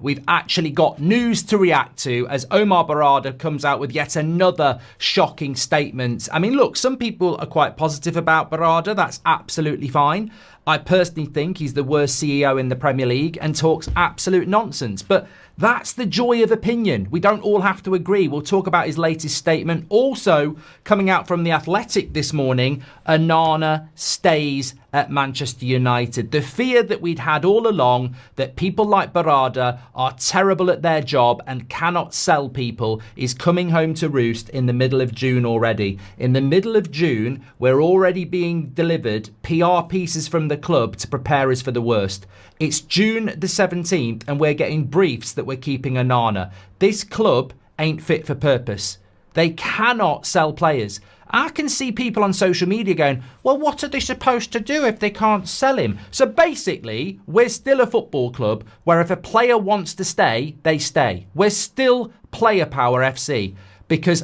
We've actually got news to react to as Omar Barada comes out with yet another shocking statement. I mean, look, some people are quite positive about Barada. That's absolutely fine. I personally think he's the worst CEO in the Premier League and talks absolute nonsense. But that's the joy of opinion. We don't all have to agree. We'll talk about his latest statement. Also, coming out from The Athletic this morning, Onana stays at Manchester United. The fear that we'd had all along that people like Barada are terrible at their job and cannot sell people is coming home to roost in the middle of June already. In the middle of June, we're already being delivered PR pieces from the club to prepare us for the worst. It's June the 17th and we're getting briefs that we're keeping Onana. This club ain't fit for purpose. They cannot sell players. I can see people on social media going, well, what are they supposed to do if they can't sell him? So basically, we're still a football club where if a player wants to stay, they stay. We're still player power FC because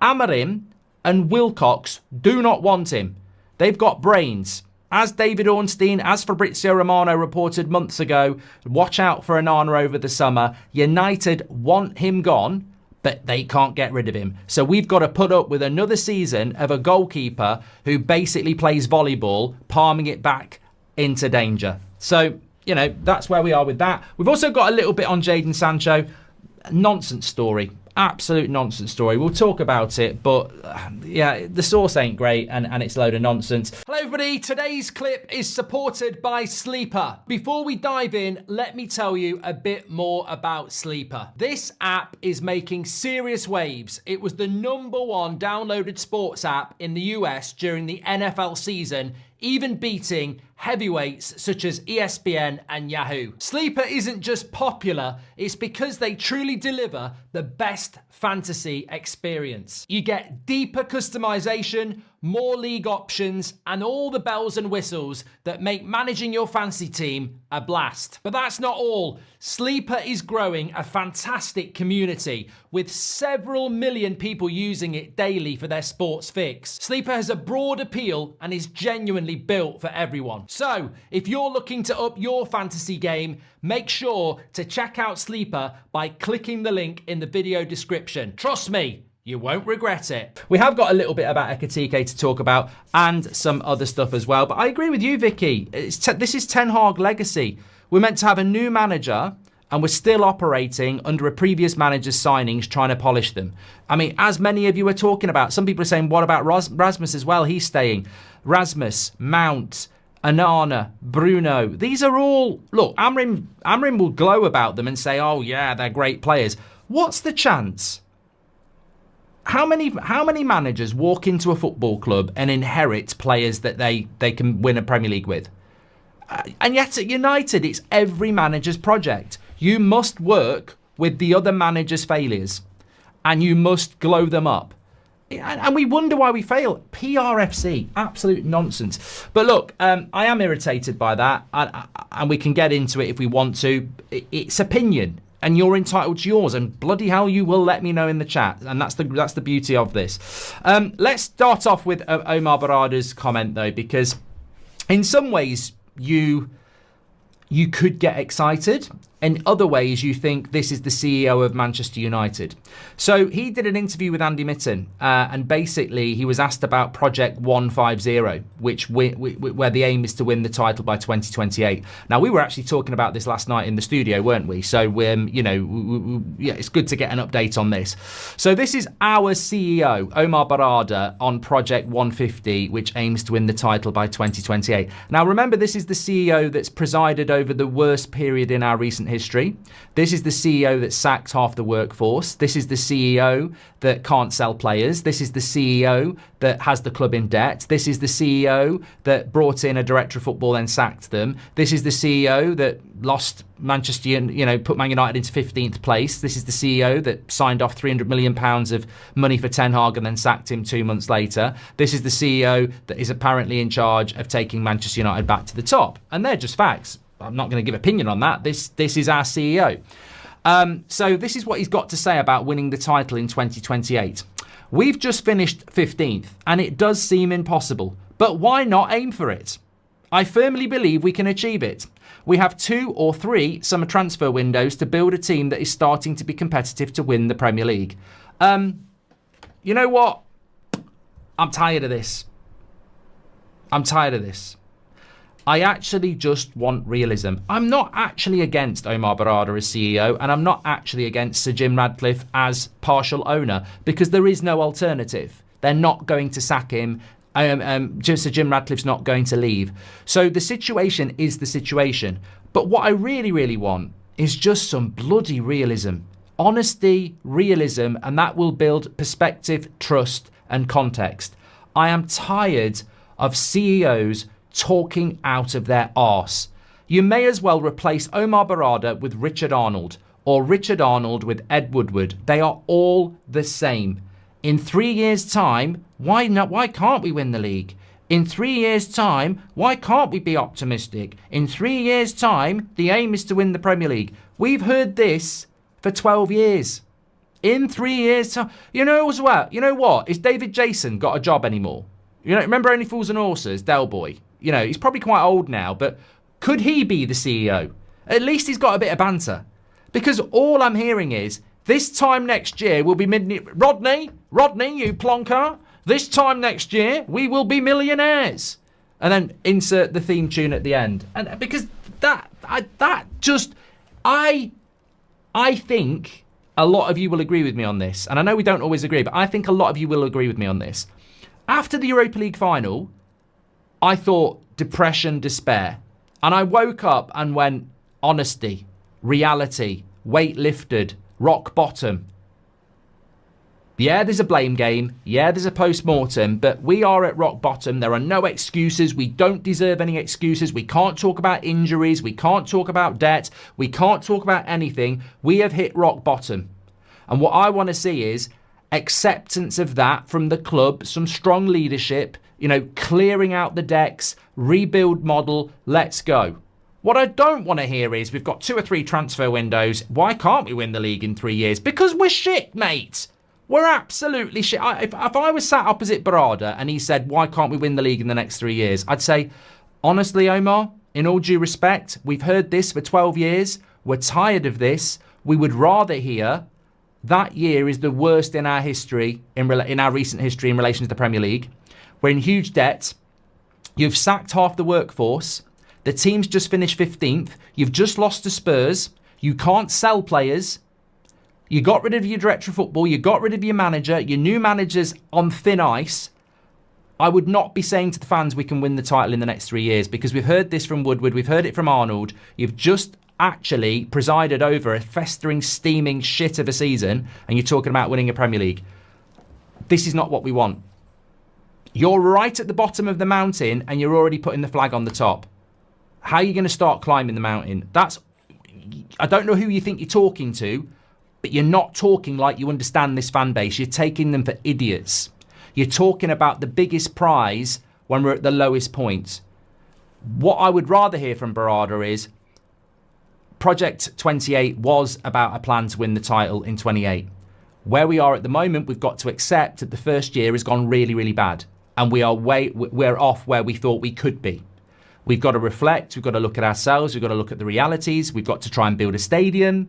Amarim and Wilcox do not want him. They've got brains. As David Ornstein, as Fabrizio Romano reported months ago, watch out for Onana over the summer. United want him gone, but they can't get rid of him. So we've got to put up with another season of a goalkeeper who basically plays volleyball, palming it back into danger. So, you know, that's where we are with that. We've also got a little bit on Jadon Sancho. Nonsense story. Absolute nonsense story. We'll talk about it, but yeah, the source ain't great and it's a load of nonsense. Hello everybody, today's clip is supported by Sleeper. Before we dive in, let me tell you a bit more about Sleeper. This app is making serious waves. It was the #1 downloaded sports app in the US during the NFL season, even beating heavyweights such as ESPN and Yahoo. Sleeper isn't just popular, it's because they truly deliver the best fantasy experience. You get deeper customization, more league options, and all the bells and whistles that make managing your fantasy team a blast. But that's not all. Sleeper is growing a fantastic community with several million people using it daily for their sports fix. Sleeper has a broad appeal and is genuinely built for everyone. So, if you're looking to up your fantasy game, make sure to check out Sleeper by clicking the link in the video description. Trust me, you won't regret it. We have got a little bit about Ekitike to talk about and some other stuff as well. But I agree with you, Vicky. This is Ten Hag legacy. We're meant to have a new manager and we're still operating under a previous manager's signings, trying to polish them. I mean, as many of you are talking about, some people are saying, what about Rasmus as well? He's staying. Rasmus, Mount, Onana, Bruno. These are all, look, Amrim will glow about them and say, oh yeah, they're great players. What's the chance? How many managers walk into a football club and inherit players that they can win a Premier League with? And yet at United, it's every manager's project. You must work with the other manager's failures and you must glow them up. And we wonder why we fail. PRFC, absolute nonsense. But look, I am irritated by that and we can get into it if we want to. It's opinion. And you're entitled to yours, and bloody hell, you will let me know in the chat, and that's the beauty of this. Let's start off with Omar Barada's comment though, because in some ways you could get excited. In other ways, you think this is the CEO of Manchester United. So he did an interview with Andy Mitten, and basically he was asked about Project 150, where the aim is to win the title by 2028. Now, we were actually talking about this last night in the studio, weren't we? So, yeah, it's good to get an update on this. So this is our CEO, Omar Barada, on Project 150, which aims to win the title by 2028. Now, remember, this is the CEO that's presided over the worst period in our recent history. This is the CEO that sacked half the workforce. This is the CEO that can't sell players. This is the CEO that has the club in debt. This is the CEO that brought in a director of football and sacked them. This is the CEO that lost Manchester, put Man United into 15th place. This is the CEO that signed off £300 million of money for Ten Hag and then sacked him 2 months later. This is the CEO that is apparently in charge of taking Manchester United back to the top. And they're just facts. I'm not going to give opinion on that. This is our CEO. So this is what he's got to say about winning the title in 2028. We've just finished 15th, and it does seem impossible. But why not aim for it? I firmly believe we can achieve it. We have 2 or 3 summer transfer windows to build a team that is starting to be competitive to win the Premier League. You know what? I'm tired of this. I actually just want realism. I'm not actually against Omar Barada as CEO, and I'm not actually against Sir Jim Ratcliffe as partial owner, because there is no alternative. They're not going to sack him. Sir Jim Ratcliffe's not going to leave. So the situation is the situation. But what I really, really want is just some bloody realism. Honesty, realism, and that will build perspective, trust, and context. I am tired of CEOs talking out of their arse. You may as well replace Omar Barada with Richard Arnold, or Richard Arnold with Ed Woodward. They are all the same. In 3 years' time, why can't we win the league? In 3 years' time, why can't we be optimistic? In 3 years' time, the aim is to win the Premier League. We've heard this for 12 years. In 3 years' time, you know as well. You know what? Is David Jason got a job anymore? You know, remember Only Fools and Horses, Del Boy? You know, he's probably quite old now, but could he be the CEO? At least he's got a bit of banter. Because all I'm hearing is, this time next year we'll be Rodney, you plonker. This time next year we will be millionaires. And then insert the theme tune at the end. And because I think a lot of you will agree with me on this. And I know we don't always agree, but I think a lot of you will agree with me on this. After the Europa League final, I thought depression, despair. And I woke up and went, honesty, reality, weight lifted, rock bottom. Yeah, there's a blame game. Yeah, there's a post-mortem, but we are at rock bottom. There are no excuses. We don't deserve any excuses. We can't talk about injuries. We can't talk about debt. We can't talk about anything. We have hit rock bottom. And what I want to see is acceptance of that from the club, some strong leadership, you know, clearing out the decks, rebuild model, let's go. What I don't want to hear is we've got 2 or 3 transfer windows. Why can't we win the league in 3 years? Because we're shit, mate. We're absolutely shit. If I was sat opposite Barada and he said, why can't we win the league in the next 3 years? I'd say, honestly, Omar, in all due respect, we've heard this for 12 years. We're tired of this. We would rather hear that year is the worst in our history, in our recent history in relation to the Premier League. We're in huge debt. You've sacked half the workforce. The team's just finished 15th. You've just lost to Spurs. You can't sell players. You got rid of your director of football. You got rid of your manager. Your new manager's on thin ice. I would not be saying to the fans we can win the title in the next 3 years, because we've heard this from Woodward. We've heard it from Arnold. You've just actually presided over a festering, steaming shit of a season, and you're talking about winning a Premier League. This is not what we want. You're right at the bottom of the mountain and you're already putting the flag on the top. How are you going to start climbing the mountain? I don't know who you think you're talking to, but you're not talking like you understand this fan base. You're taking them for idiots. You're talking about the biggest prize when we're at the lowest point. What I would rather hear from Barada is Project 28 was about a plan to win the title in 28. Where we are at the moment, we've got to accept that the first year has gone really, really bad. And we're off where we thought we could be. We've got to reflect. We've got to look at ourselves. We've got to look at the realities. We've got to try and build a stadium.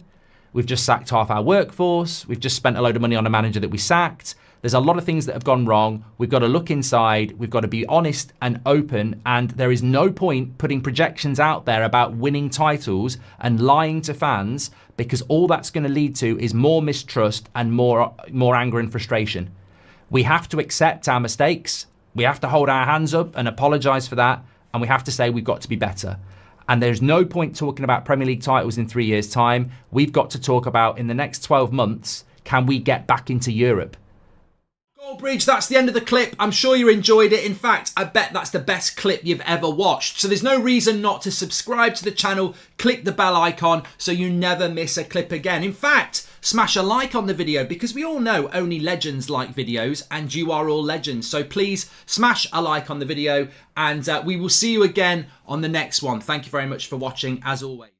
We've just sacked half our workforce. We've just spent a load of money on a manager that we sacked. There's a lot of things that have gone wrong. We've got to look inside. We've got to be honest and open. And there is no point putting projections out there about winning titles and lying to fans, because all that's going to lead to is more mistrust and more anger and frustration. We have to accept our mistakes. We have to hold our hands up and apologise for that. And we have to say we've got to be better. And there's no point talking about Premier League titles in 3 years' time. We've got to talk about, in the next 12 months, can we get back into Europe? Goldbridge, that's the end of the clip. I'm sure you enjoyed it. In fact, I bet that's the best clip you've ever watched. So there's no reason not to subscribe to the channel, click the bell icon so you never miss a clip again. In fact, smash a like on the video, because we all know only legends like videos, and you are all legends. So please smash a like on the video, and we will see you again on the next one. Thank you very much for watching, as always.